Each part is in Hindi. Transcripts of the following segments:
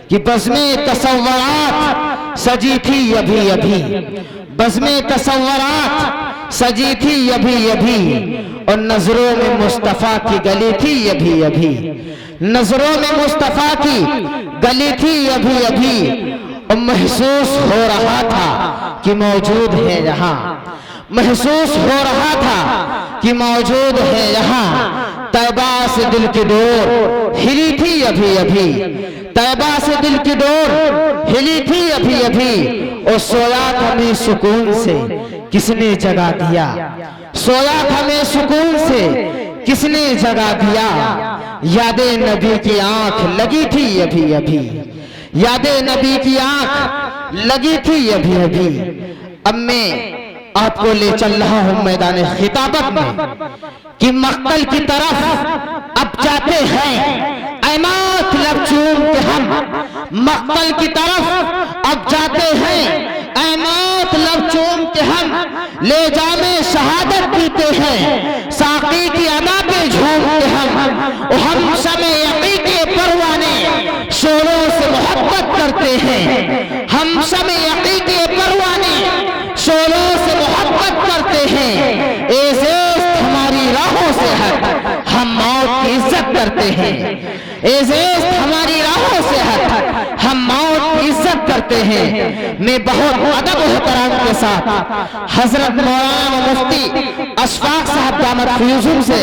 कि बज़्म तसव्वुरात सजी थी अभी अभी, बज़्म तसव्वुरात सजी थी अभी अभी, और नजरों में मुस्तफ़ा की गली थी अभी अभी, नजरों में मुस्तफ़ा की गली थी अभी अभी, और महसूस हो रहा था कि मौजूद है यहाँ, महसूस हो रहा था कि मौजूद है यहाँ। तैबा से दिल की डोर हिली थी अभी अभी, तैबा से दिल की डोर हिली थी अभी अभी, और सोया था मैं सुकून से किसने जगा दिया, सोया था मैं सुकून से किसने जगा दिया। यादे नबी की आंख लगी थी अभी अभी, यादे नबी की आंख लगी थी अभी अभी। अब मैं आपको ले चल रहा हूं मैदान खिताबत में कि मक्तल की तरफ अब जाते हैं, ऐ मौत लब चूम के हम मक्तल की तरफ अब जाते हैं, ऐ मौत लब चूम के हम ले जामे शहादत पीते हैं, साकी की अदा पे झूम के हम समय यकी के परवाने शोरों से मोहब्बत करते हैं, हम समय यकी के परवाने शोरों से मोहब्बत करते हैं। एज़ेस्त हमारी राहों से हट हम मौत की इज्जत करते हैं, एज़ेस्त हमारी राहों से हट हम मौत की इज्जत करते हैं। मैं बहुत अदब एहतराम के साथ हजरत मौलाना मुफ्ती अशफाक साहब दामद फयूज़ुम से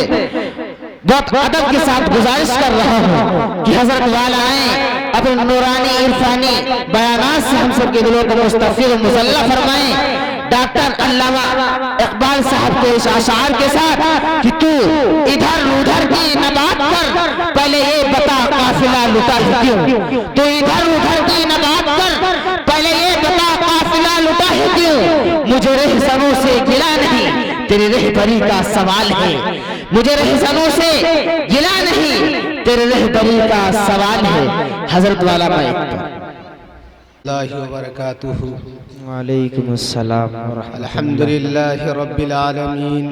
बहुत अदब के साथ गुजारिश कर रहा हूँ कि हजरत वाला आए अपने नूरानी इरफानी बयानात से हम सब के दिलों को मुस्तफ़िर मुसल्ला फरमाएं। डॉक्टर अल्लामा इकबाल साहब के इस अशार के साथ कि तू इधर उधर की न बात कर, पहले ये बता काफिला लुटा है क्यों, तू इधर उधर की न बात कर, पहले ये बता काफिला लुटा है क्यों। मुझे रहज़नों से गिला नहीं तेरे रहबरी का सवाल है, मुझे रहज़नों से गिला नहीं तेरे रहबरी का सवाल है। हजरत वाला वालेकुमुस्सलाम अल्हम्दुलिल्लाहि रब्बिल आलमीन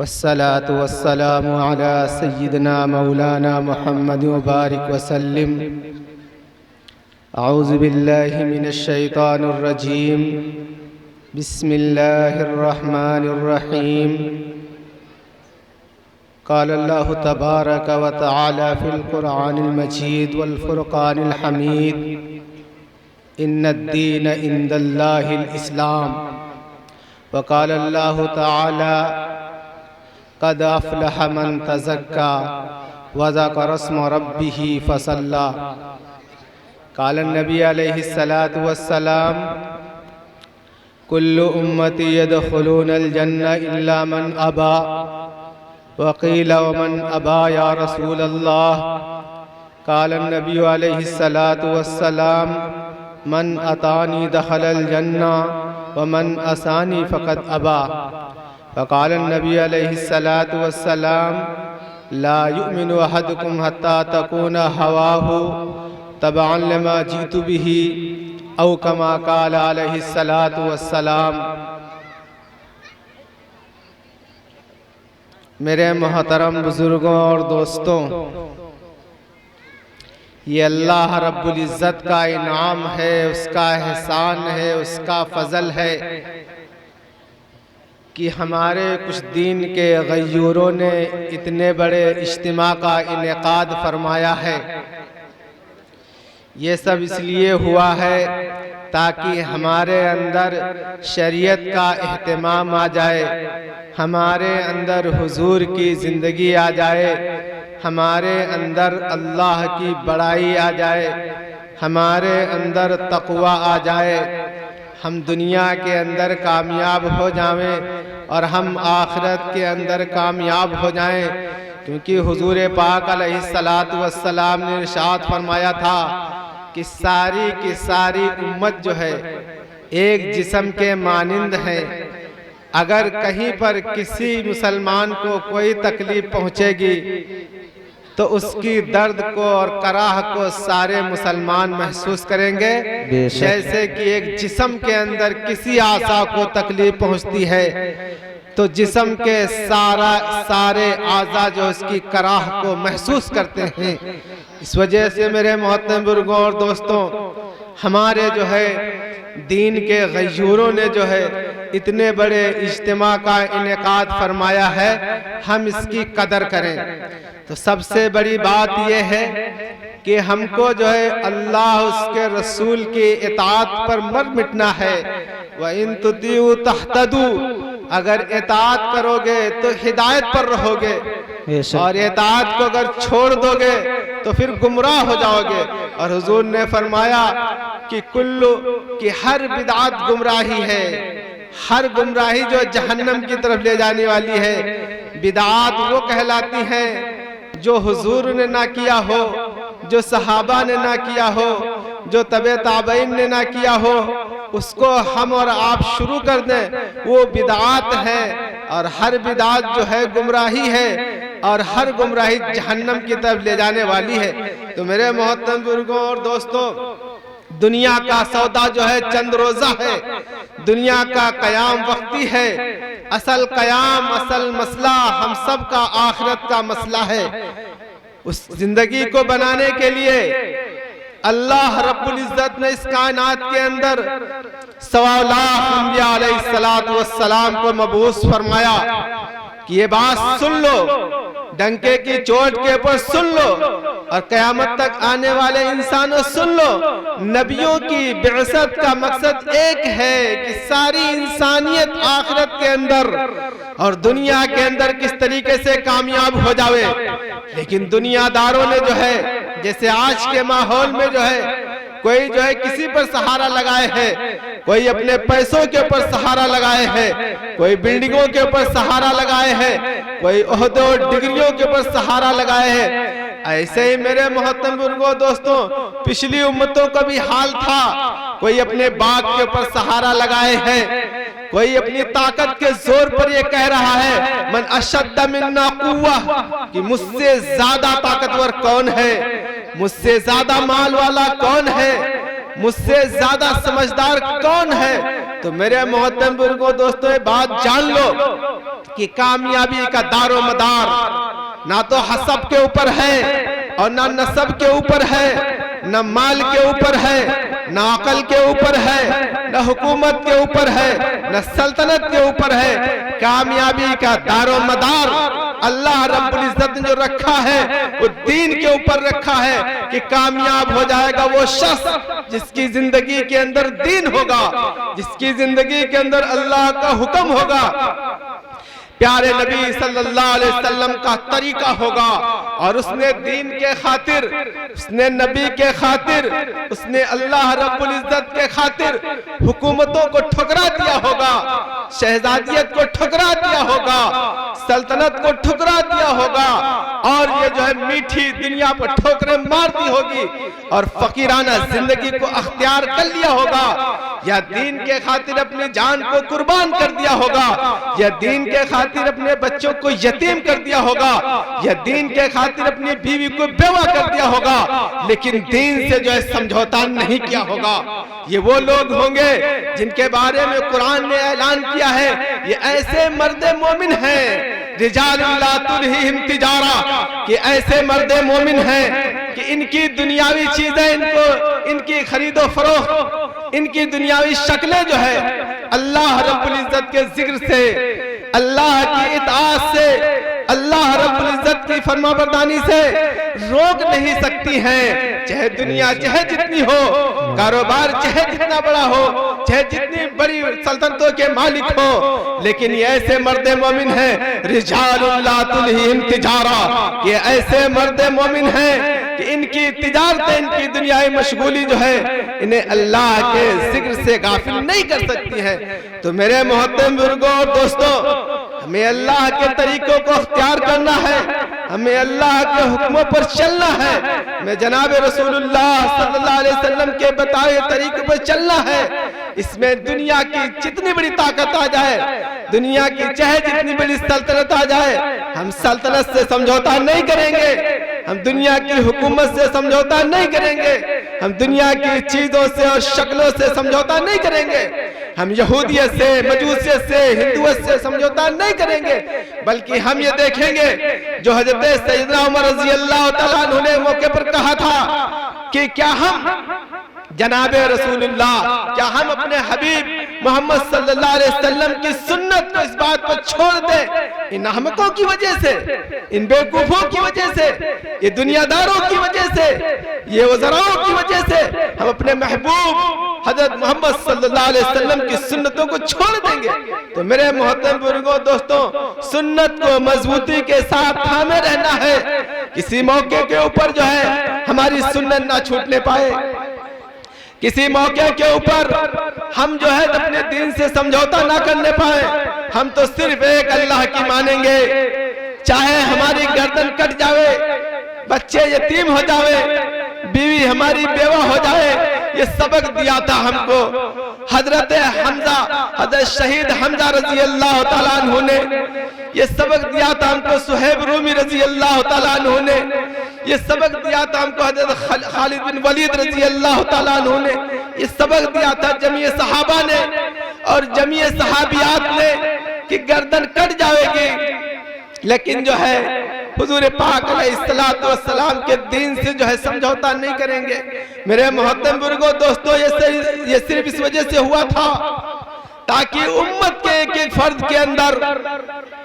वस्सलातु वस्सलामु अला सय्यिदिना मौलाना मुहम्मद व बारिक वसल्लिम। अऊज़ु बिल्लाहि मिनश शैतानिर रजीम, बिस्मिल्लाहिर रहमानिर रहीम। क़ाल अल्लाहु तबारक व तआला फ़िल क़ुरआनिल मजीद वल फ़ुरक़ानिल हमीद, इन्नद्दीन इंदल्लाहिल इस्लाम। व क़ाल अल्लाहु तआला क़द अफ़लह मन तज़क्का व ज़करा अस्म रब्बिही फ़सल्ला। क़ाल नबी अलैहिस्सलातु वस्सलाम, कुल्लु उम्मती यदख़ुलूनल जन्नह इल्ला मन अबा। वक़ील वमन अबा या रसूलल्लाह। क़ाल नबी अलैहिस्सलातु वस्सलाम, मन अतानी दखलल जन्नह वमन असानी फ़क़द अबा। फ़क़ाल नबी अलैहिस्सलातु वस्सलाम, ला युमिनु अहदुकुम हत्ता तकूना हवाहु तबअन लिमा जीतु बिही औ कमा क़ाल अलैहिस्सलातु वस्सलाम। मेरे मोहतरम बुजुर्गों और दोस्तों, ये अल्लाह रब्बुल इज़्ज़त का इनाम है, उसका एहसान है, उसका फ़ज़ल है कि हमारे कुछ दीन के गय्यूरों ने इतने बड़े इज्तिमा का इनेकाद फरमाया है। ये सब इसलिए हुआ है ताकि हमारे अंदर शरीयत का एहतमाम आ जाए, हमारे अंदर हुजूर की ज़िंदगी आ जाए, हमारे अंदर अल्लाह की बड़ाई आ जाए, हमारे अंदर तक़वा आ जाए, हम दुनिया के अंदर कामयाब हो जाएं और हम आखिरत के अंदर कामयाब हो जाएं। क्योंकि हुजूर पाक अलैहिस्सलातु वस्सलाम ने इरशाद फरमाया था कि सारी की सारी उम्मत जो है एक जिस्म के मानिंद है। अगर कहीं पर किसी मुसलमान को कोई तकलीफ पहुंचेगी तो उसकी दर्द को और कराह को सारे मुसलमान महसूस करेंगे, जैसे कि एक जिस्म के अंदर किसी आसा को तकलीफ पहुंचती है तो जिस्म के सारे आज़ा जो उसकी कराह को महसूस करते हैं। इस वजह से मेरे मोहतरम बुजुर्गों और दोस्तों, हमारे जो है दीन के गयूरों ने जो है इतने बड़े इज्तिमा का इनेकाद फरमाया है, हम इसकी कदर करें। तो सबसे बड़ी बात यह है कि हमको जो है अल्लाह उसके रसूल की इताअत पर मत मिटना है। व इन तुतिउ तहतदू, अगर इताअत करोगे तो हिदायत पर रहोगे, और इताअत को अगर छोड़ दोगे तो फिर गुमराह हो जाओगे। और हुजूर ने फरमाया कि कुल्लू कि हर बिदअत गुमराही है, हर गुमराही जो जहन्नम की तरफ ले जाने वाली है। बिदअत वो कहलाती है जो हुजूर ने ना किया हो, जो सहाबा ने ना किया हो, जो तबे ताबईन ने ना किया हो, उसको हम और आप शुरू कर दें, वो बिदअत है। और हर बिदअत जो है गुमराही है, और हर गुमराही जहन्नम की तरफ ले जाने वाली है। तो मेरे मोहतरम बुजुर्गों और दोस्तों, दुनिया का सौदा जो है चंद रोजा है, दुनिया का कयाम वक्ती है। असल कयाम, असल मसला हम सब का आखिरत का मसला है। उस जिंदगी को बनाने के लिए अल्लाह रब्बुल इज्जत ने इस कायनात के अंदर 1.25 लाख अंबिया अलैहिस्सलातु वस्सलाम को मबूस फरमाया कि ये बात सुन लो, डंके की चोट के ऊपर सुन लो, और कयामत तक आने वाले इंसानों सुन लो। नबियों की बिअसत का मकसद एक है कि सारी इंसानियत आखिरत के अंदर और दुनिया के अंदर किस तरीके से कामयाब हो जावे। लेकिन दुनियादारों ने जो है, जैसे आज के माहौल में जो है, कोई जो है किसी पर सहारा लगाए है, कोई अपने पैसों के ऊपर सहारा लगाए है, कोई बिल्डिंगों के ऊपर सहारा लगाए है, कोई ओहदे और डिग्रियों के ऊपर सहारा लगाए है। ऐसे ही मेरे मोहतरम बुजुर्गों दोस्तों, पिछली उम्मतों का भी हाल था। कोई अपने बाग के ऊपर सहारा लगाए है, कोई अपनी ताकत के जोर पर ये कह रहा है मन अशद्द मिन्ना कुव्वा, कि मुझसे ज्यादा ताकतवर कौन है, मुझसे ज्यादा माल वाला कौन है, मुझसे ज्यादा समझदार कौन है। तो मेरे मोहतरम बुजुर्गों दोस्तों, बात जान लो कि कामयाबी का दारो मदार ना तो हसब के ऊपर है, और ना नसब के ऊपर है, न माल के ऊपर है, न अकल के ऊपर है, न हुकूमत के ऊपर है, न सल्तनत के ऊपर है। कामयाबी का दारो मदार अल्लाह रब्बुल इज्जत ने जो रखा है वो दीन के ऊपर रखा है कि कामयाब हो जाएगा वो शख्स जिसकी जिंदगी के अंदर दीन होगा, जिसकी जिंदगी के अंदर अल्लाह का हुक्म होगा, प्यारे नबी सल्लल्लाहु अलैहि वसल्लम का तरीका होगा, और उसने दीन के खातिर, उसने नबी के खातिर, उसने अल्लाह रब्बुल इज्जत के खातिर हुकूमतों को ठुकरा दिया होगा, शहजादियत को ठुकरा दिया होगा, सल्तनत को ठुकरा दिया होगा, और ये जो है मीठी दुनिया पर ठोकरें मार दी होगी, और फकीराना जिंदगी को अख्तियार कर लिया होगा, या दीन के खातिर अपनी जान को कुर्बान कर दिया होगा, या दीन के खातिर अपने बच्चों को यतीम कर दिया होगा, या दीन के खातिर अपनी बीवी को बेवा कर दिया होगा, लेकिन दीन से जो है समझौता नहीं किया होगा। ये वो लोग होंगे जिनके बारे में कुरान ने ऐलान किया है, ये ऐसे मर्दे मोमिन हैं, रिजालुन ला तुल्हिहिम तिजारा, कि ऐसे मर्दे मोमिन हैं कि इनकी दुनियावी चीजें, इनको इनकी खरीदो फरोख्त, इनकी दुनियावी शक्लें जो है अल्लाह रब्बुल इज्जत के जिक्र से, अल्लाह की इताअत से, अल्लाह रब्बुल इज्जत की फरमाबरदारी से रोक नहीं सकती हैं। चाहे दुनिया चाहे जितनी हो, कारोबार चाहे जितना बड़ा हो, चाहे जितनी बड़ी सल्तनतों के मालिक हो, लेकिन ये ऐसे मर्दे मोमिन हैं, रिजालुन ला तुल्हिहिम तिजारा, ये ऐसे मर्दे मोमिन हैं कि इनकी तिजारतें, इनकी दुनियाई मशगूली जो है इन्हें अल्लाह के जिक्र से गाफिल नहीं कर सकती है। तो मेरे मोहतरम बुजुर्गों और दोस्तों, हमें अल्लाह के तरीकों को अख्तियार करना है, हमें अल्लाह के हुक्मों पर चलना है, हमें जनाब रसूलुल्लाह सल्लल्लाहु अलैहि वसल्लम के बताए तरीकों पर चलना है। इसमें दुनिया की जितनी बड़ी ताकत आ जाए, दुनिया की चाहे जितनी बड़ी सल्तनत आ जाए, हम सल्तनत से समझौता नहीं करेंगे, हम दुनिया की हुकूमत से समझौता नहीं करेंगे, हम दुनिया की चीजों से और शक्लों से समझौता नहीं करेंगे। हम यहूदियत से, मजूसियत से, हिंदुयत से समझौता नहीं करेंगे, बल्कि हम ये देखेंगे जो हजरत सैयदना उमर रज़ी अल्लाह तआला अन्हु ने मौके पर कहा था कि क्या हम जनाबे रसूलुल्लाह, क्या हम अपने हबीब मोहम्मद सल्लल्लाहु अलैहि वसल्लम की सुन्नत को इस बात पर छोड़ दें, इन अहमकों की वजह से, इन बेवकूफों की वजह से, ये दुनियादारों की वजह से, ये वज़राओं की वजह से हम अपने महबूब हजरत मोहम्मद सल्लल्लाहु अलैहि वसल्लम की सुन्नतों को छोड़ देंगे? तो मेरे मोहतरम बुजुर्गों, दोस्तों, सुन्नत को मजबूती के साथ थामे रहना है। किसी मौके के ऊपर जो है हमारी सुन्नत ना छूटने पाए, किसी मौके के ऊपर हम जो है अपने दीन से समझौता ना करने पाए। हम तो सिर्फ एक अल्लाह की मानेंगे, चाहे हमारी गर्दन कट जावे, बच्चे यतीम हो जावे, बीवी हमारी बेवा हो जाए। ये सबक दिया था हमको हजरत हमजा, हजरत शहीद हमजा रजी अल्लाह तआला अन्हु ने। ये सबक दिया था हमको सुहैब रूमी रजी अल्लाह तआला अन्हु ने। ये सबक दिया था हमको हजरत खालिद बिन वलीद रजी अल्लाह तआला अन्हु ने। ये सबक दिया था जमीए सहाबा ने और जमीए सहाबियात ने कि गर्दन कट जाएगी, लेकिन जो है हुजूर पाक अलैहिस्सलातु वस्सलाम के दीन से जो है समझौता नहीं करेंगे। मेरे मोहतरम बुजुर्गों, दोस्तों, ये सिर्फ इस वजह से हुआ था ताकि उम्मत के एक एक फर्द के अंदर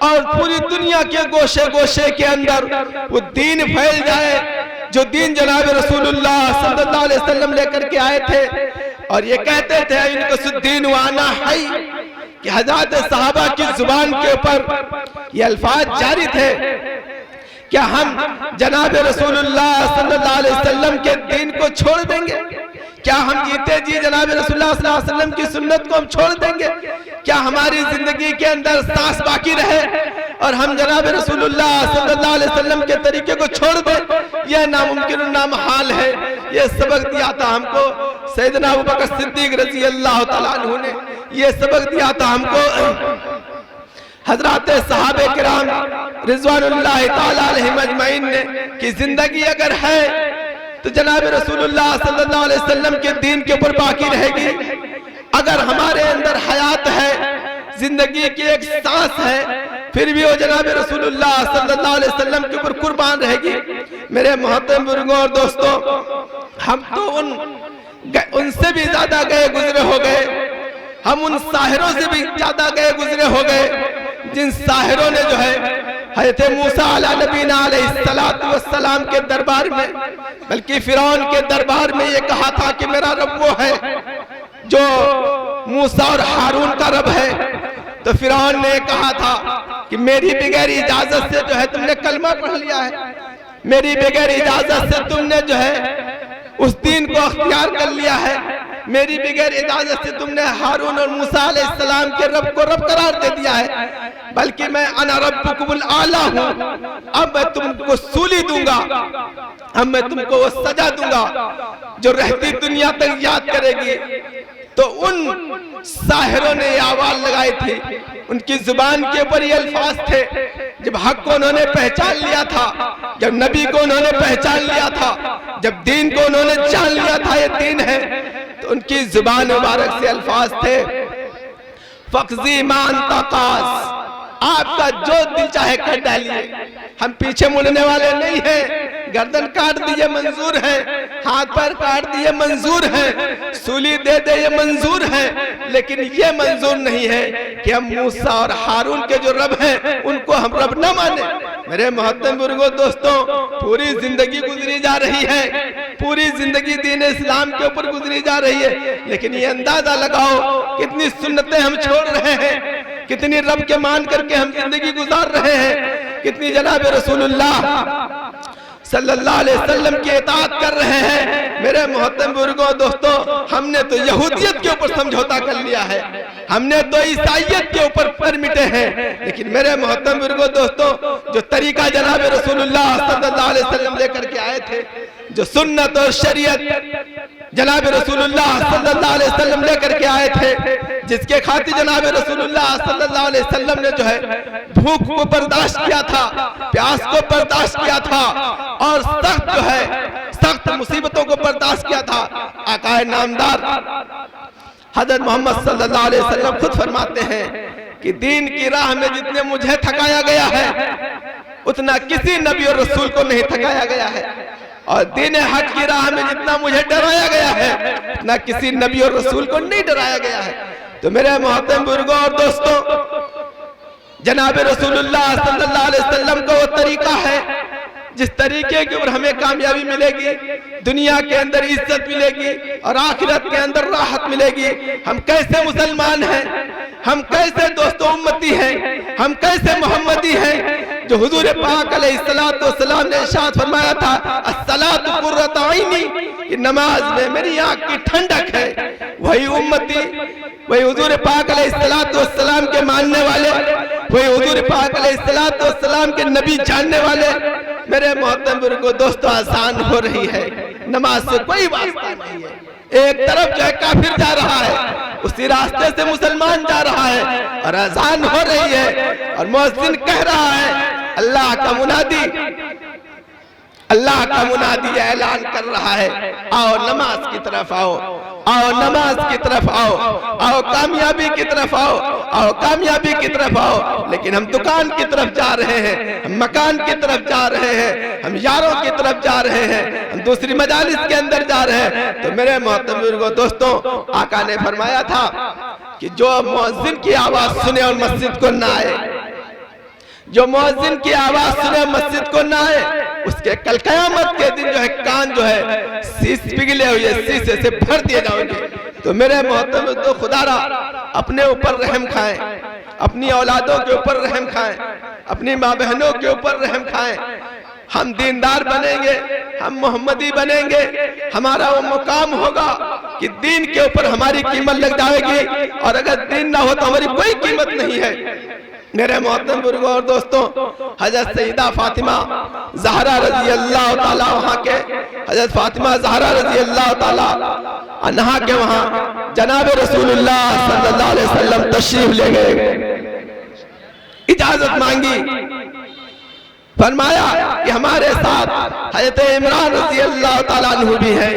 और पूरी दुनिया के गोशे गोशे के अंदर वो दीन फैल जाए जो दीन जनाब रसूलुल्लाह सल्लल्लाहु अलैहि वसल्लम लेकर के आए थे। और ये कहते थे इनको सुद्दीन वाना है कि हज़रत सहाबा की जुबान के ऊपर ये अल्फाज जारी थे, क्या हम जनाब रसूलुल्लाह सल्लल्लाहु अलैहि वसल्लम के दीन को छोड़ देंगे? क्या हम जीते जी जनाब रसूलुल्लाह सल्लल्लाहु अलैहि वसल्लम की सुन्नत को हम छोड़ देंगे? क्या हमारी जिंदगी के अंदर सांस बाकी रहे और हम जनाब रसूलुल्लाह सल्लल्लाहु अलैहि वसल्लम के तरीके को छोड़ दें? यह नामुमकिन नामहाल है। यह सबक दिया था हमको सैयदना अबू बकर सिद्दीक रज़ी अल्लाह तआला अन्हु ने। यह सबक दिया था हमको हजरत सहाबे किराम रिज़वानुल्लाह ताला अलैहिम अजमईन ने कि जिंदगी अगर है तो जनाब रसूलुल्लाह सल्लल्लाहु अलैहि वसल्लम के दीन के ऊपर बाकी रहेगी। अगर हमारे अंदर हयात है, जिंदगी की एक सांस है, फिर भी वो जनाब रसूलुल्लाह सल्लल्लाहु अलैहि वसल्लम के ऊपर कुर्बान रहेगी। मेरे मोहतरम बुजुर्गों और दोस्तों, हम तो उनसे भी ज्यादा गए गुजरे हो गए, हम उन साहिरों से भी ज्यादा गए गुजरे हो गए जिन साहिरों ने जो है हज़रत मूसा अला नबीना अलैहिस्सलातु वस्सलाम के दरबार में, बल्कि फिरौन के दरबार में ये कहा था कि मेरा रब वो है जो मूसा और हारून का रब है। तो फिरौन ने कहा था कि मेरी बगैर इजाजत से जो है तुमने कलमा पढ़ लिया है, मेरी बगैर इजाजत से तुमने जो है उस दीन को अख्तियार कर लिया है, मेरी बगैर इजाजत से तुमने हारून और मूसा अलैहिस्सलाम के रब को रब करार दे दिया है, बल्कि मैं अना रब्बुकुमुल आला हूँ। अब मैं तुमको सूली दूंगा, अब मैं तुमको वो सजा दूंगा जो रहती दुनिया तक याद करेगी। तो उन साहिरों ने ये आवाज लगाई थी, उनकी जुबान के ऊपर ये अल्फाज थे। जब हक को उन्होंने पहचान लिया था, जब नबी को उन्होंने पहचान लिया था, जब दीन को उन्होंने जान लिया था ये दीन है, तो उनकी जुबान मुबारक से अल्फाज थे, फक्जी मान तकास, आपका जो दिल चाहे कर डालिए, हम पीछे मुड़ने वाले नहीं हैं। गर्दन काट दिए मंजूर है, हाथ पैर काट दिए मंजूर है, सूली दे दे ये मंजूर है, लेकिन ये मंजूर नहीं है कि हम मूसा और हारून के जो रब हैं उनको हम रब न माने। मेरे मोहतरम बुजुर्गों, दोस्तों, पूरी जिंदगी गुजरी जा रही है, पूरी जिंदगी दीन इस्लाम के ऊपर गुजरी जा रही है, लेकिन ये अंदाजा लगाओ कितनी सुन्नतें हम छोड़ रहे हैं, कितनी रब के मान करके हम जिंदगी गुजार रहे हैं, कितनी जनाब रसूलुल्लाह सल्लल्लाहु अलैहि वसल्लम की इताअत कर रहे हैं। मेरे मोहतरम बुजुर्गों, दोस्तों, हमने तो यहूदियत के ऊपर समझौता कर लिया है, हमने तो ईसाइयत के ऊपर पर मिटे हैं, लेकिन मेरे मोहतरम बुजुर्गों, दोस्तों, जो तरीका जनाब रसूलुल्लाह सल्लल्लाहु अलैहि वसल्लम लेकर के आए थे, जो सुन्नत और शरीयत जनाब रसूलुल्लाह सल्लल्लाहु अलैहि वसल्लम लेकर के आए थे, जिसके खातिर जनाब रसूलुल्लाह सल्लल्लाहु अलैहि वसल्लम ने जो है भूख को बर्दाश्त किया था, प्यास को बर्दाश्त किया था और सख्त जो है सख्त मुसीबतों को बर्दाश्त किया था। आकाए नामदार हजरत मोहम्मद सल्लल्लाहु अलैहि वसल्लम खुद फरमाते हैं कि दीन की राह में जितने मुझे थकाया गया है उतना किसी नबी और रसूल को नहीं थकाया गया है, और दीन हक की राह में जितना मुझे डराया गया है उतना किसी नबी और रसूल को नहीं डराया गया है। तो मेरे मोहतरम बुजुर्गों और दोस्तों, जनाब रसूलुल्लाह सल्लल्लाहु अलैहि वसल्लम का वो तरीका है जिस तरीके के ऊपर हमें कामयाबी मिलेगी, दुनिया के अंदर इज्जत मिलेगी और आखिरत के अंदर राहत मिलेगी। हम कैसे मुसलमान हैं, हम कैसे दोस्तों उम्मती हैं, हम कैसे मोहम्मदी हैं, जो हुजूर पाक अलैहिस्सलातु वस्सलाम ने इरशाद फरमाया था, अस्सलातु कुर्रतु ऐनी, कि नमाज में मेरी आंख की ठंडक है। वही उम्मती, वही हुजूर पाक अलैहिस्सलातु वस्सलाम के मानने वाले, वही हुजूर पाक अलैहिस्सलातु वस्सलाम के नबी जानने वाले, मेरे मोहतरम बुजुर्गों दोस्तों, आसान हो रही है, नमाज से कोई वास्ता नहीं है। एक तरफ जो है काफिर जा रहा है, उसी रास्ते से मुसलमान जा रहा है, और अजान हो रही है और मुअज्जिन कह रहा है, अल्लाह का मुनादी, अल्लाह का मुनादी ऐलान कर रहा है, आओ नमाज की तरफ आओ, आओ नमाज की तरफ आओ, आओ कामयाबी की तरफ आओ, आओ कामयाबी की तरफ आओ। लेकिन हम दुकान की तरफ जा रहे हैं, हम मकान की तरफ जा रहे हैं, हम यारों की तरफ जा रहे हैं, हम दूसरी मजालिस के अंदर जा रहे हैं। तो मेरे मोहतरम बुजुर्गों दोस्तों, आका ने फरमाया था कि जो मुअज्जिन की आवाज सुने और मस्जिद को ना आए, जो मुअज्जिन की आवाज सुने मस्जिद को ना आए, उसके कल कयामत के दिन जो है कान जो है शीश पिघले हुए शीशे से भर दिए जाएंगे। तो मेरे मोहतरम तो खुदारा अपने ऊपर रहम खाएं, अपनी औलादों के ऊपर रहम खाएं, अपनी माँ बहनों के ऊपर रहम खाएं। हम दीनदार बनेंगे, हम मोहम्मदी बनेंगे, हमारा वो मुकाम होगा कि दीन के ऊपर हमारी कीमत लग जाएगी, और अगर दीन ना हो तो हमारी कोई कीमत नहीं है। मेरे मोहतरम बुजुर्गों और दोस्तों, हजरत सईदा फातिमा ज़हरा रज़ी अल्लाह ताला वहाँ के हजरत फातिमा ज़हरा रज़ी अल्लाह ताला अन्हा के वहाँ जनाब रसूलुल्लाह सल्लल्लाहु अलैहि वसल्लम तशरीफ ले गए, इजाजत मांगी, फरमाया कि हमारे साथ हजरत इमरान रज़ी अल्लाह ताला अन्हु भी है।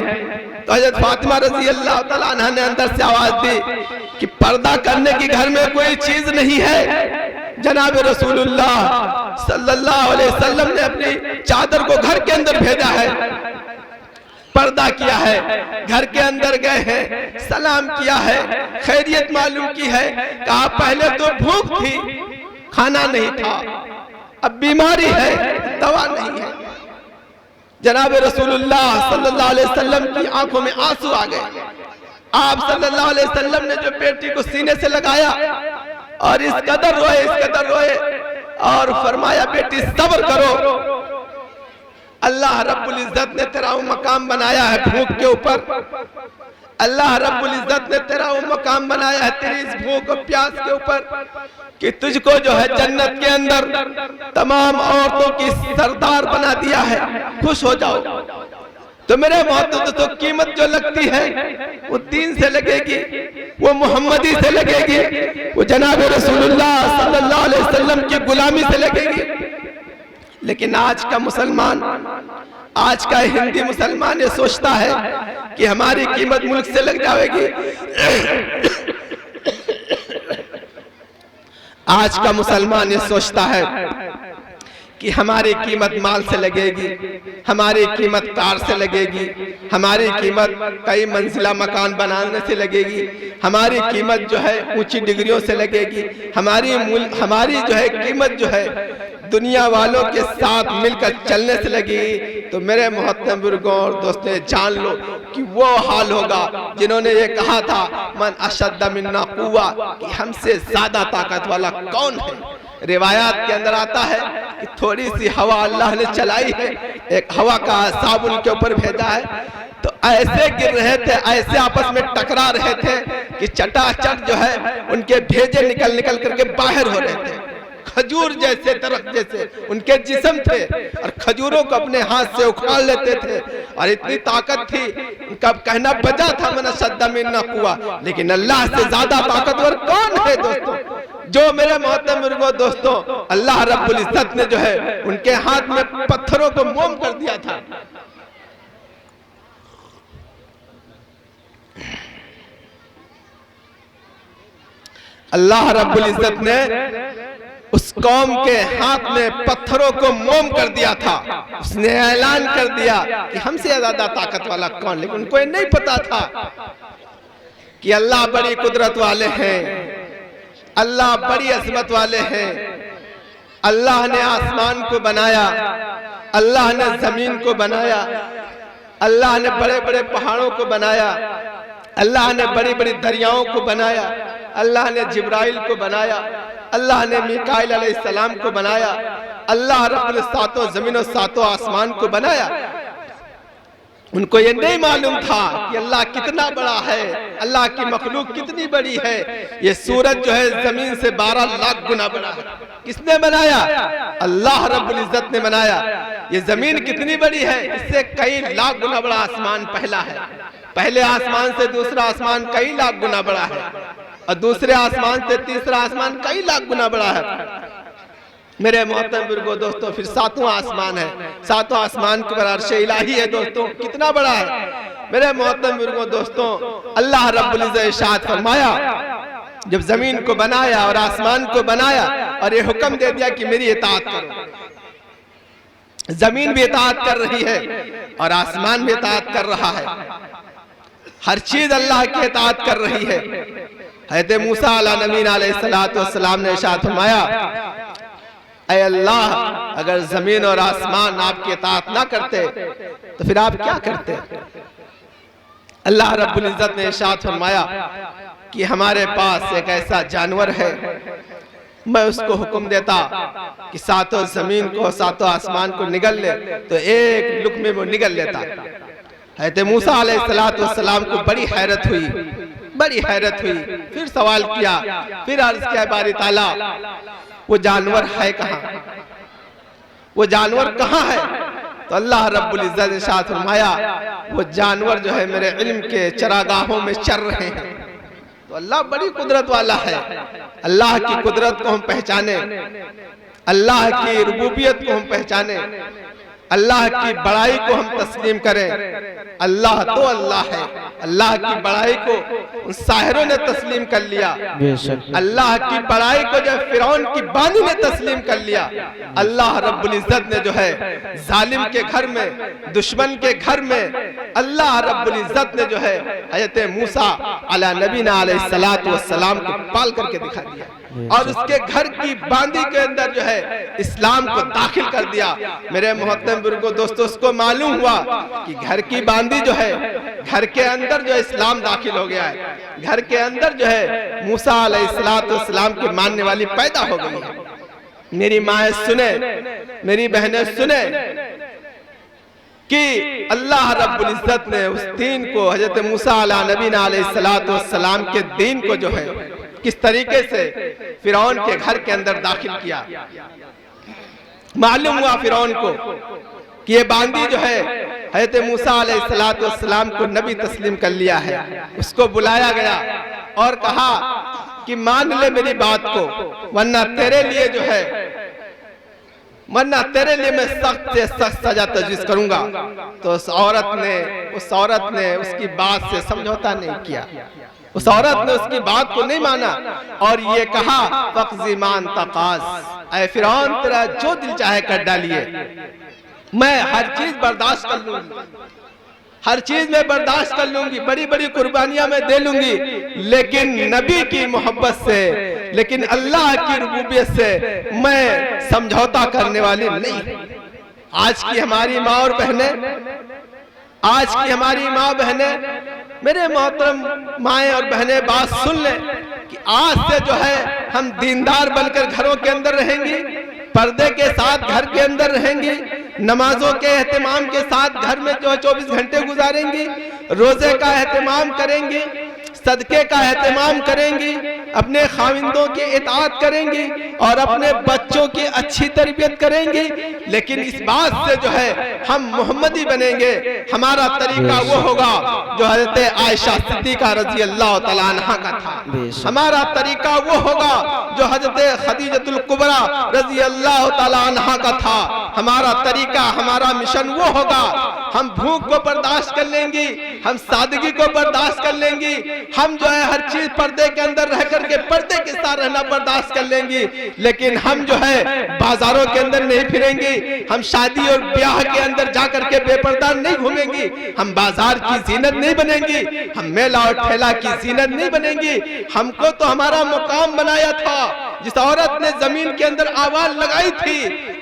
तो हजरत फातिमा रज़ी अल्लाह ताला अन्हा ने अंदर से आवाज दी कि पर्दा करने की घर में कोई चीज नहीं है। जनाब रसूलुल्लाह सल्लल्लाहु अलैहि वसल्लम ने अपनी चादर को घर के अंदर भेजा है, पर्दा किया है, घर के अंदर गए हैं, सलाम किया है, खैरियत मालूम की है, कहा पहले तो भूख थी, खाना नहीं था, अब बीमारी है, दवा नहीं है। जनाब रसूलुल्लाह सल्लल्लाहु अलैहि वसल्लम की आंखों में आंसू आ गए। आप सल्लल्लाहु अलैहि वसल्लम ने जो बेटी को सीने से लगाया और इस कदर रोए और फरमाया बेटी सब्र करो, अल्लाह रब्बुल इज्जत ने तेरा वो मकाम बनाया है भूख के ऊपर, अल्लाह रब्बुल इज्जत ने तेरा वो मकाम बनाया है तेरी इस भूख और प्यास के ऊपर कि तुझको जो है जन्नत के अंदर तमाम औरतों की सरदार बना दिया है, खुश हो जाओ। तो मेरे मोहतरम तो कीमत जो लगती है वो दीन से लगेगी, वो मोहम्मदी से लगेगी, वो जनाब रसूलुल्लाह सल्लल्लाहु अलैहि वसल्लम की गुलामी से लगेगी। लेकिन आज का मुसलमान, आज का हिंदी मुसलमान ये सोचता है कि हमारी कीमत मुल्क से लग जाएगी। आज का मुसलमान ये सोचता है कि हमारी कीमत माल से लगेगी, हमारी कीमत कार से लगेगी, हमारी कीमत कई मंजिला मकान बनाने से लगेगी, हमारी कीमत जो है ऊंची डिग्रियों से लगेगी, हमारी जो है कीमत जो है दुनिया वालों के साथ मिलकर चलने से लगेगी। तो मेरे मोहतरम बुजुर्गों और दोस्तों जान लो कि वो हाल होगा जिन्होंने ये कहा था मन अशद्द मिन्ना कुव्वा, कि हमसे ज्यादा ताकत वाला कौन है। रिवायात के अंदर आता है कि थोड़ी सी हवा अल्लाह ने चलाई है, एक हवा का साब उनके ऊपर भेजा है, तो ऐसे गिर रहे थे, ऐसे आपस में टकरा रहे थे कि चटाचट जो है उनके भेजे निकल निकल करके बाहर हो रहे थे। खजूर जैसे दरख्त जैसे उनके जिस्म थे और खजूरों को अपने हाथ से उखाड़ लेते थे, और इतनी ताकत थी, उनका कहना बजा था मन अशद्द मिन्ना कुव्वा। लेकिन अल्लाह से ज्यादा ताकतवर कौन है दोस्तों? जो मेरे मोहतरम बुजुर्गों दोस्तों, अल्लाह रब्बुल इज्जत ने जो है उनके हाथ में पत्थरों को मोम कर दिया था। अल्लाह रब्बुल इज्जत ने उस कौम के हाथ में पत्थरों को मोम कर दिया था। उसने ऐलान कर दिया कि हमसे ज्यादा ताकत वाला कौन, लेकिन उनको ये नहीं पता था कि अल्लाह बड़ी कुदरत वाले हैं, अल्लाह बड़ी अजमत वाले हैं। अल्लाह ने आसमान को बनाया, अल्लाह ने जमीन को बनाया, अल्लाह ने बड़े बड़े पहाड़ों को बनाया, अल्लाह ने बड़ी बड़ी दरियाओं को बनाया, अल्लाह ने जिब्राइल को बनाया, अल्लाह ने मीकाइल अलैहिस्सलाम को बनाया, अल्लाह रब्बुल सातों जमीन और सातों आसमान को बनाया। उनको ये नहीं मालूम था कि अल्लाह कितना बड़ा है, अल्लाह की मखलूक कितनी बड़ी है। ये सूरज जो है जमीन से 12 लाख गुना बड़ा है। किसने बनाया? अल्लाह रब्बुल इज्जत ने बनाया। ये जमीन कितनी बड़ी है, इससे कई लाख गुना बड़ा आसमान पहला है। पहले आसमान से दूसरा आसमान कई लाख गुना बड़ा है, और दूसरे आसमान से तीसरा आसमान कई लाख गुना बड़ा है। मेरे मोहतरम बुजुर्गों दोस्तों, फिर सातवां आसमान है, सातों आसमान के ऊपर अर्श इलाही है। दोस्तों कितना बड़ा है। मेरे मोहतरम बुजुर्गों दोस्तों, अल्लाह रब्बुल इज्जत इरशाद फरमाया, जब जमीन को बनाया और आसमान को बनाया और ये हुक्म दे दिया कि मेरी इताअत करो, जमीन भी इताअत कर रही है और आसमान भी इताअत कर रहा है। हर चीज अल्लाह की इताअत कर रही है। हज़रत मूसा अला नबीना अलैहिस्सलातु वस्सलाम ने इरशाद फरमाया, ऐ अल्लाह, अगर जमीन और आसमान आपकी इताअत ना करते तो फिर आप क्या करते? अल्लाह रब्बुल इज्जत ने इरशाद फरमाया कि हमारे पास एक ऐसा जानवर है, मैं उसको हुक्म देता कि सातों जमीन को सातों आसमान को निगल ले, तो एक लुक़मे में वो निगल लेता। हज़रत मूसा अलैहिस्सलातु वस्सलाम को बड़ी हैरत हुई, बड़ी हैरत हुई। फिर सवाल किया, फिर अर्ज किया, बारी ताला वो जानवर है कहाँ, वो जानवर कहाँ है? तो अल्लाह रब्बुल इज्जत ने इरशाद फरमाया, वो जानवर जो है मेरे इल्म के चरागाहों में चर रहे हैं। तो अल्लाह बड़ी कुदरत वाला है। अल्लाह की कुदरत को हम पहचाने, अल्लाह की रुबूबियत को हम पहचाने, अल्लाह की बड़ाई को हम तस्लीम करें। अल्लाह तो अल्लाह है। अल्लाह की बड़ाई को उन साहिरों ने तस्लीम कर लिया, अल्लाह की बड़ाई को जो फिरौन की बानी ने तस्लीम कर लिया। अल्लाह रब्बुल इज्जत ने जो है जालिम के घर में, दुश्मन के घर में, अल्लाह रब्बुल इज्जत ने जो है हज़रत मूसा अला नबीना अलैहिस्सलातु वस्सलाम को पाल करके दिखा दिया, और उसके घर की बांदी के अंदर जो है इस्लाम को दाखिल कर दिया। मेरे मोहतरम बुजुर्गों दोस्तों, उसको मालूम हुआ कि घर की बांदी जो है, घर के अंदर जो इस्लाम दाखिल हो गया है, घर के अंदर जो है मूसा अलैहिस्सलातु वस्सलाम की मानने वाली पैदा हो गई है। मेरी माएं सुने, मेरी बहनें सुने कि अल्लाह रब्बुल इज्जत ने उस दीन को, हजरत मूसा अला नबीना अलैहिस्सलातु वस्सलाम के दीन को जो है किस तरीके से फिरौन के घर के अंदर दाखिल किया। मालूम हुआ फिरौन को कि ये बांदी जो है हज़रत मूसा अलैहिस्सलातु वस्सलाम को नबी तस्लीम कर लिया है। उसको बुलाया गया और कहा कि मान ले मेरी बात को, वरना तेरे लिए जो है, वरना तेरे लिए मैं सख्त से सख्त सजा तजवीज़ करूंगा। तो उस औरत ने उसकी बात से समझौता नहीं किया, उस औरत ने उसकी बात को नहीं माना और ये कहा, फ़क़्ज़ी मान तक़ाज़, ऐ फिरौन तेरा जो दिल चाहे कर डालिए, मैं हर चीज बर्दाश्त कर लूंगी, हर चीज में बर्दाश्त कर लूंगी, बड़ी बड़ी कुर्बानियां मैं दे लूंगी, लेकिन नबी की मोहब्बत से, लेकिन अल्लाह की रुबूबियत से मैं समझौता करने वाली नहीं। आज की हमारी माँ और बहनें, आज की हमारी माँ बहनें, मेरे मोहतरम माएँ और बहनें बात सुन लें कि आज से जो है हम दीनदार बनकर घरों के अंदर रहेंगी, पर्दे के साथ घर के अंदर रहेंगी, नमाजों के एहतमाम के साथ घर में जो 24 घंटे गुजारेंगी, रोजे का एहतमाम करेंगी, सदके का एहतमाम करेंगी, अपने खाविंदों की इताअत करेंगी और अपने बच्चों की अच्छी तरबियत करेंगी। लेकिन इस बात से जो है हम मोहम्मदी बनेंगे। हमारा तरीका वो होगा जो हज़रत आयशा सिद्दीक़ा रज़ी अल्लाह तआला अन्हा का था। हमारा तरीका वो होगा जो हज़रत खदीजतुल कुबरा रज़ी अल्लाह तआला अन्हा का था। हमारा तरीका, हमारा मिशन वो होगा, हम भूख को बर्दाश्त कर लेंगी, हम सादगी को बर्दाश्त कर लेंगी, हम जो है हर चीज पर्दे के अंदर रह करके पर्दे के साथ रहना बर्दाश्त कर लेंगी, लेकिन हम जो है बाजारों के अंदर नहीं फिरेंगी, हम शादी और ब्याह के अंदर जा करके बेपर्दा नहीं घूमेंगी, हम बाजार की जीनत नहीं बनेंगी, हम मेला और ठेला की जीनत नहीं बनेंगी। हमको तो हमारा मुकाम बनाया था। जिस औरत ने जमीन के अंदर आवाज लगाई थी,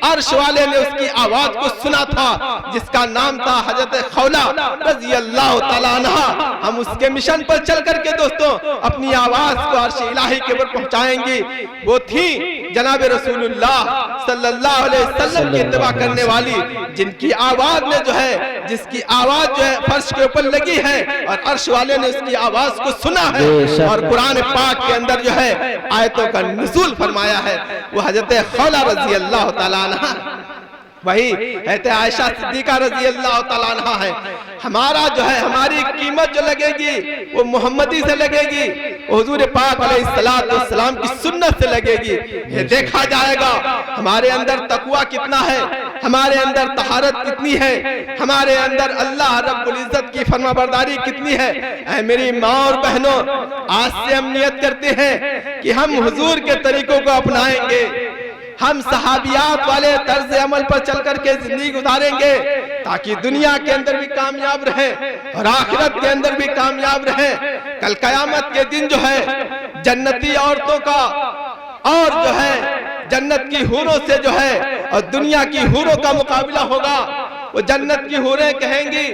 अर्श वाले ने उसकी आवाज को सुना था, जिसका नाम था हजरत खौला रजी अल्लाह ताला अन्हा। हम उसके मिशन पर चल करके दोस्तों अपनी आवाज को अर्श इलाही के ऊपर पहुंचाएंगे। वो थी जनाब रसूलुल्लाह सल्लल्लाहु अलैहि वसल्लम की इत्तिबा करने वाली, जिनकी आवाज ने जो है, जिसकी आवाज जो है फर्श के ऊपर लगी है और अर्श वाले ने उसकी आवाज को सुना है और कुरान पाक के अंदर जो है आयतों का नुज़ूल फरमाया है। वो हजरत खौला रजी अल्लाह ताला अन्हा, वही कहते आयशा सिद्दीका रजी अल्लाह ताला अन्हा है। हमारा जो है हमारी कीमत जो लगेगी वो मोहम्मदी से लगेगी, हुजूर पाक अलैहिस्सलाम की सुन्नत से लगेगी। ये देखा जाएगा हमारे अंदर तकवा कितना है, हमारे अंदर तहारत कितनी है, हमारे अंदर अल्लाह रब्बुल इज्जत की फरमाबरदारी कितनी है। ऐ मेरी माँ और बहनों, आज से हम नियत करते हैं कि हम हुजूर के तरीकों को अपनाएंगे, हम सहाबियात वाले तर्ज अमल पर चल करके जिंदगी गुजारेंगे, ताकि दुनिया के अंदर भी कामयाब रहे और आखिरत के अंदर भी कामयाब रहे। कल कयामत के दिन जो है जन्नती औरतों का और जो है जन्नत की हूरों से जो है और दुनिया की हूरों का मुकाबला होगा। वो जन्नत की हूरें कहेंगी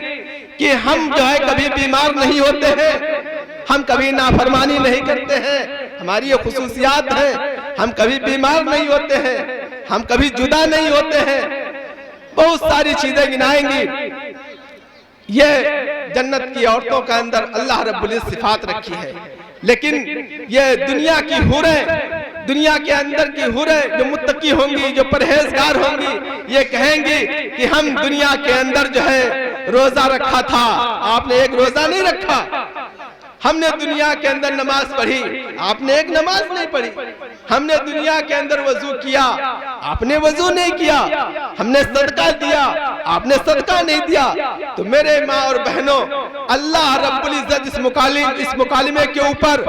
कि हम जो है कभी बीमार नहीं होते हैं, हम कभी नाफरमानी नहीं करते हैं, हमारी ये खुसूसियात है, हम कभी बीमार नहीं होते हैं, हम कभी जुदा नहीं होते हैं, बहुत सारी चीजें गिनाएंगी। ये जन्नत की औरतों का अंदर अल्लाह रब्बुल इज्जत सिफात रखी है। लेकिन ये दुनिया की हूरें, दुनिया के अंदर की हूरें जो मुत्तकी होंगी, जो परहेजगार होंगी, ये कहेंगी कि हम दुनिया के अंदर जो है रोजा रखा था, आपने एक रोजा नहीं रखा। हमने दुनिया के अंदर नमाज पढ़ी, आपने एक नमाज नहीं पढ़ी। हमने दुनिया के अंदर वजू किया, आपने वजू नहीं किया। हमने सदका दिया, आपने सदका नहीं दिया। तो मेरे माँ और बहनों, अल्लाह रब्बुल इज्जत इस मुकालिमे के ऊपर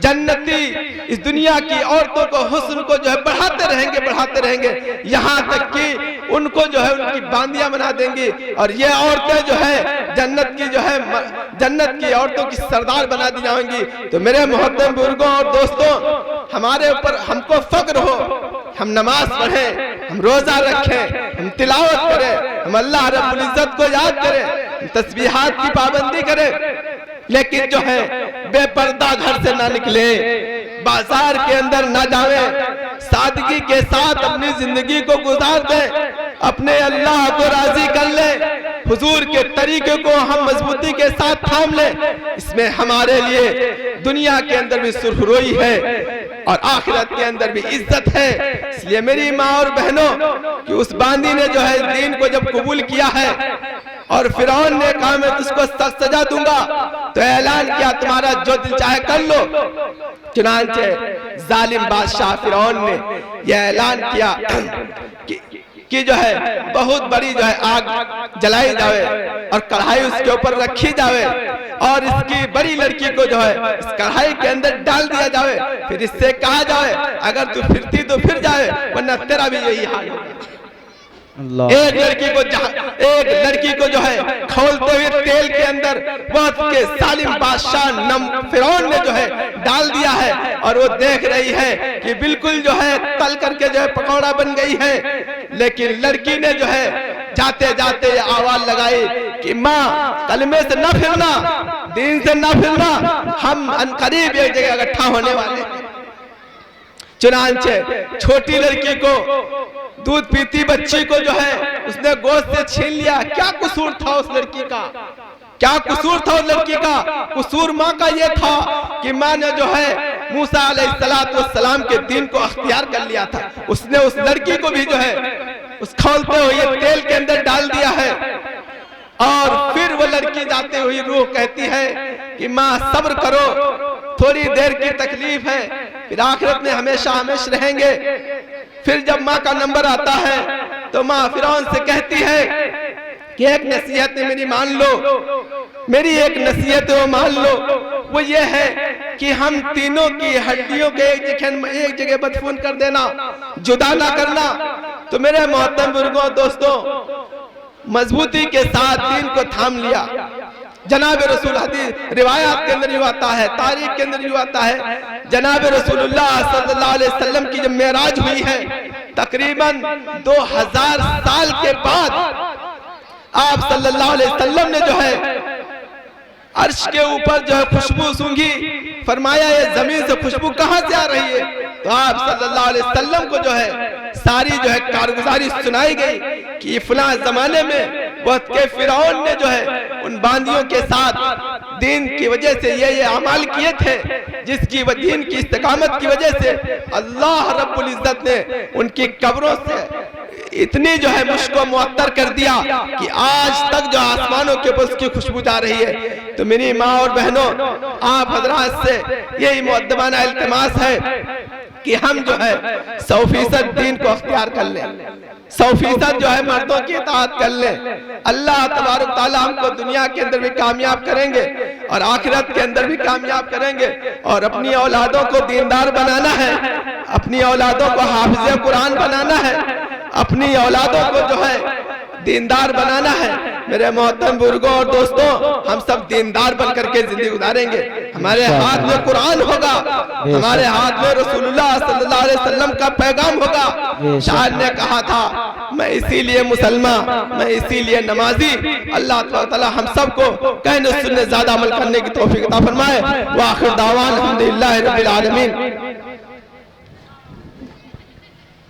जन्नती इस दुनिया की औरतों को हुस्न को जो है बढ़ाते रहेंगे, यहाँ तक कि उनको जो है उनकी बांदियां बना देंगी। और ये औरतें जो है जन्नत की औरतों की सरदार बना दी जाएंगी। तो मेरे मोहतरम बुजुर्गों और दोस्तों, हमारे ऊपर हमको फक्र हो, हम नमाज पढ़ें, हम रोजा रखें, हम तिलावत करें, हम अल्लाह रब्बुल इज्जत को याद करें, हम तस्बीहात की पाबंदी करें, लेकिन जो है बेपर्दा घर से ना निकले, बाजार के अंदर ना जावे, सादगी के साथ अपनी जिंदगी को गुजार दें, अपने अल्लाह को राजी कर ले, हुजूर के तरीके को हम मजबूती के साथ थाम ले। इसमें हमारे लिए दुनिया के अंदर भी सुरखरोई है और आखिरत के अंदर भी इज्जत है। इसलिए मेरी माँ और बहनों, कि उस बांदी ने जो है दीन को जब कबूल किया है और फिरौन ने कहा मैं तुझको सख्त सजा दूंगा, तो ऐलान किया तुम्हारा जो दिल चाहे कर लो। चुनांचे जालिम बादशाह फिरौन ने यह ऐलान किया कि जो है बहुत बड़ी जो है आग जलाई जावे और कढ़ाई उसके ऊपर रखी जावे और इसकी बड़ी लड़की को जो है इस कढ़ाई के अंदर डाल दिया जावे, फिर इससे कहा जाए अगर तू फिरती तो फिर जाए, वरना तेरा भी यही हाल है। एक लड़की को जो है खोलते हुए तेल के अंदर वक्त के सालिम बादशाह फिरौन ने जो है डाल दिया है और वो देख रही है कि बिल्कुल जो है तल करके जो है पकौड़ा बन गई है। लेकिन लड़की ने जो है जाते जाते आवाज लगाई कि माँ कलमे से न फिरना, दीन से न फिरना, हम अनकरीब एक जगह इकट्ठा होने वाले। चुनांचे छोटी लड़की को, दूध पीती बच्ची को जो है उसने गोद से छीन लिया। क्या कसूर था उस लड़की का? क्या कसूर था उस लड़की का? कसूर माँ का ये था कि माँ ने जो है मूसा अलैहिस्सलाम के दीन को अख्तियार कर लिया था। उसने उस लड़की को भी जो है उस खौलते हुए तेल के अंदर डाल दिया है और फिर वो लड़की जाते हुई रूह कहती है कि माँ सब्र करो, थोड़ी देर की तकलीफ है, फिर आखिरत में हमेशा हमेशा रहेंगे। फिर जब माँ का नंबर आता है तो माँ फिरौन से कहती है कि एक नसीहत मेरी मान लो, मेरी एक नसीहत है वो मान लो, वो ये है कि हम तीनों की हड्डियों के एक जगह मदफून कर देना, जुदा ना करना। तो मेरे मोहतरम बुजुर्गों दोस्तों, मजबूती के साथ दीन को थाम लिया। जनाब रसूल हदीस रिवायात के अंदर यूँ आता है, तारीख के अंदर यूँ आता है, जनाब रसूलुल्लाह सल्लल्लाहु अलैहि वसल्लम की जब मेराज हुई है, तकरीबन 2000 साल के बाद आप सल्लल्लाहु अलैहि वसल्लम ने जो है अर्श के ऊपर जो है खुशबू सूंघी। फरमाया ये जमीन से खुशबू कहाँ से आ रही है? तो आप सल्लल्लाहु अलैहि वसल्लम को जो है सारी जो है कारगुजारी सुनाई गई कि फलां जमाने में वक्त के फिरौन ने जो है उन बांदियों के साथ दीन की वजह से ये अमाल किए थे, जिसकी दीन की इस्तिकामत की वजह से अल्लाह रब्बुल इज्जत ने उनकी कब्रों से इतनी जो है मुश्को मुअत्तर कर दिया कि आज तक जो आसमानों के ऊपर उसकी खुशबू जा रही है। तो मेरी माँ और बहनों, आप हजरात से यही मुअद्दबाना इल्तिमास है कि हम जो है 100% दीन को अख्तियार कर लें, 100% जो है मर्दों की इताअत कर लें। अल्लाह तबारक ताला हमको दुनिया के अंदर भी कामयाब करेंगे और आखिरत के अंदर भी कामयाब करेंगे। और अपनी औलादों को दीनदार बनाना है, अपनी औलादों को हाफिज़ कुरान बनाना है, अपनी औलादों को जो है दीनदार बनाना है। मेरे मोहतरम बुजुर्गों और दोस्तों, हम सब दीनदार बन करके जिंदगी गुजारेंगे। हमारे हाथ में कुरान होगा, हमारे हाथ में रसूलुल्लाह सल्लल्लाहु अलैहि वसल्लम का पैगाम होगा। शायर ने कहा था, मैं इसीलिए मुसलमान, मैं इसीलिए नमाजी। अल्लाह ताला हम सबको कहने सुनने ज्यादा अमल करने की तौफीक अता फरमाए। व आखिर दावान अल्हम्दुलिल्लाहि रब्बिल आलमीन।